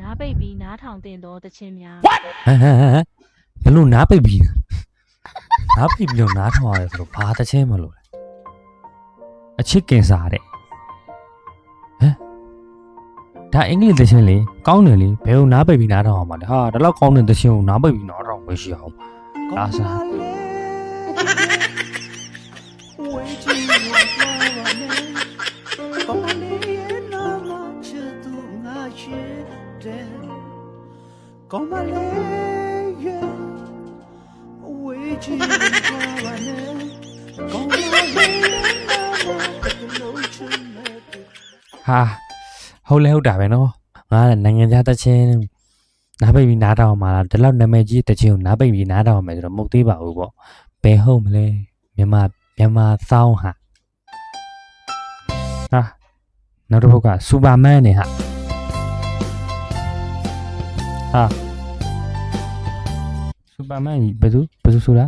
နားပိတ်ပြီးနားထောင်တင်သောတခြင်းများ ဟမ်ဘယ်လိုနားပိတ်ပြီးနားပိတ်ပြီးတော့နားထောင်ရတယ်ဆိုတော့ဘာတစ်ချင်းမလို့လဲအချစ်ကင်စားတဲ့ဒါအင်္ဂလိပ်သချင်းလေကောင်းတယ်လေဘယ်လိုနားပိတ်ပြီးနားထောင်အောင်ပါလဲဟာဒါတော့ကောင်းတဲ့သချင်းကိုနားပိတ်ပြီးနားထောင်မရှိအောင်အားစားကောင်းပါလေရဲ့အဝေးကြီးသွားပါနဲ့ကောင်းပါလေဟာဟုတ်လဲဟုတ်တာပဲနော်ငါနိုင်ငံခြားသချင်းနားပိတ်ပြီးနားထောင်မှာလားဒီလောက်နာမည်ကြီးသချင်းကိုနားပိတ်ပြီးနားထောင်မယ်ဆိုတော့မဟုတ်သေးပါဘူးပေါ့ဘယ်ဟုတ်မလဲမြန်မာစောင်းဟာနောက်တစ်ပုဒ်ကစူပါမန်နဲ့ဟာစူပါမန်ဘယ်သူဆိုတာ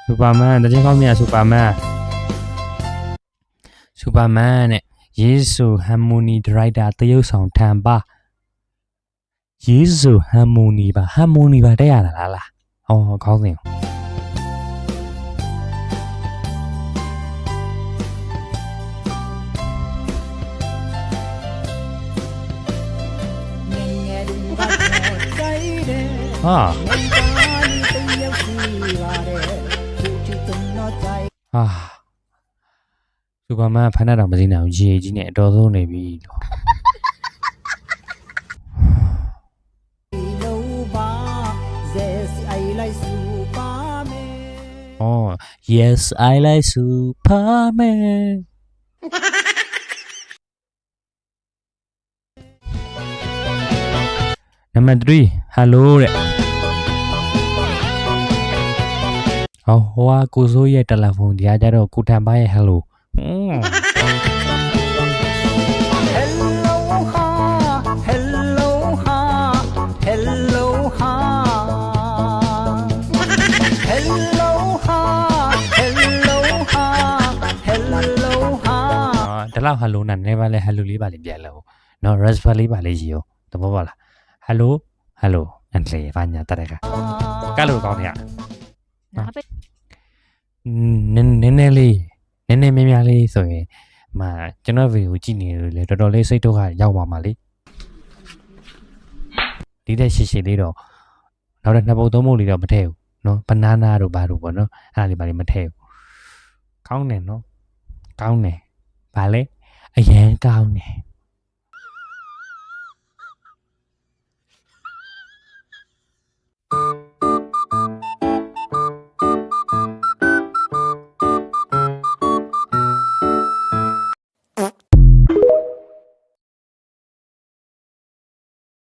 စူပါမန်တကယ်ကောင်းမြတ်စူပါမန်နဲ့ယေစုဟမ်မိုနီဒါရိုက်တာတရုတ်ဆောင်ထံပါယေစုဟမ်မိုနီပါတဲ့ရတာလားဟောခေါင်းစဉ်စူပါမန်ဖန်တာတော့မသိနိုင်ဘူးရေကြီးနဲ့အတော်ဆုံးနေပြီလို့ Yes I like Superman နံပါတ်3 hello တဲ့ဟောကိုစိုးရဲ့တယ်လီဖုန်းတရားကြတော့ကိုထံပါရဲ့ helloဒါလောက် hello နဲ့နေပါလေ hello လေးပါလေပြန်လို့နော် respect လေးပါလေကြီးရောတဘောပါလား hello အန်လေဘာညာတရကကလို့ကောင်းနေရ နားပိတ် နည်းများလေးဆိုရင်ကျွန်တော်ဗီဒီယိုကြည့်နေလို့လေတော်တော်လေးစိတ်ဒုက္ခရောက်ပါမှာလေဒီတဲ့ရှည်လေးတော့နောက်တဲ့နှစ်ပုတ်သုံးပုတ်လေးတော့မထည့်ဘူးနော်ဘနာနာတို့ဘာတို့ပေါ့နော်အဲ့ဒါလေးပါလေးမထည့်ဘူးကောင်းတယ်နော်ကောင်းတယ်ဗာလေအရန်ကောင်းတယ်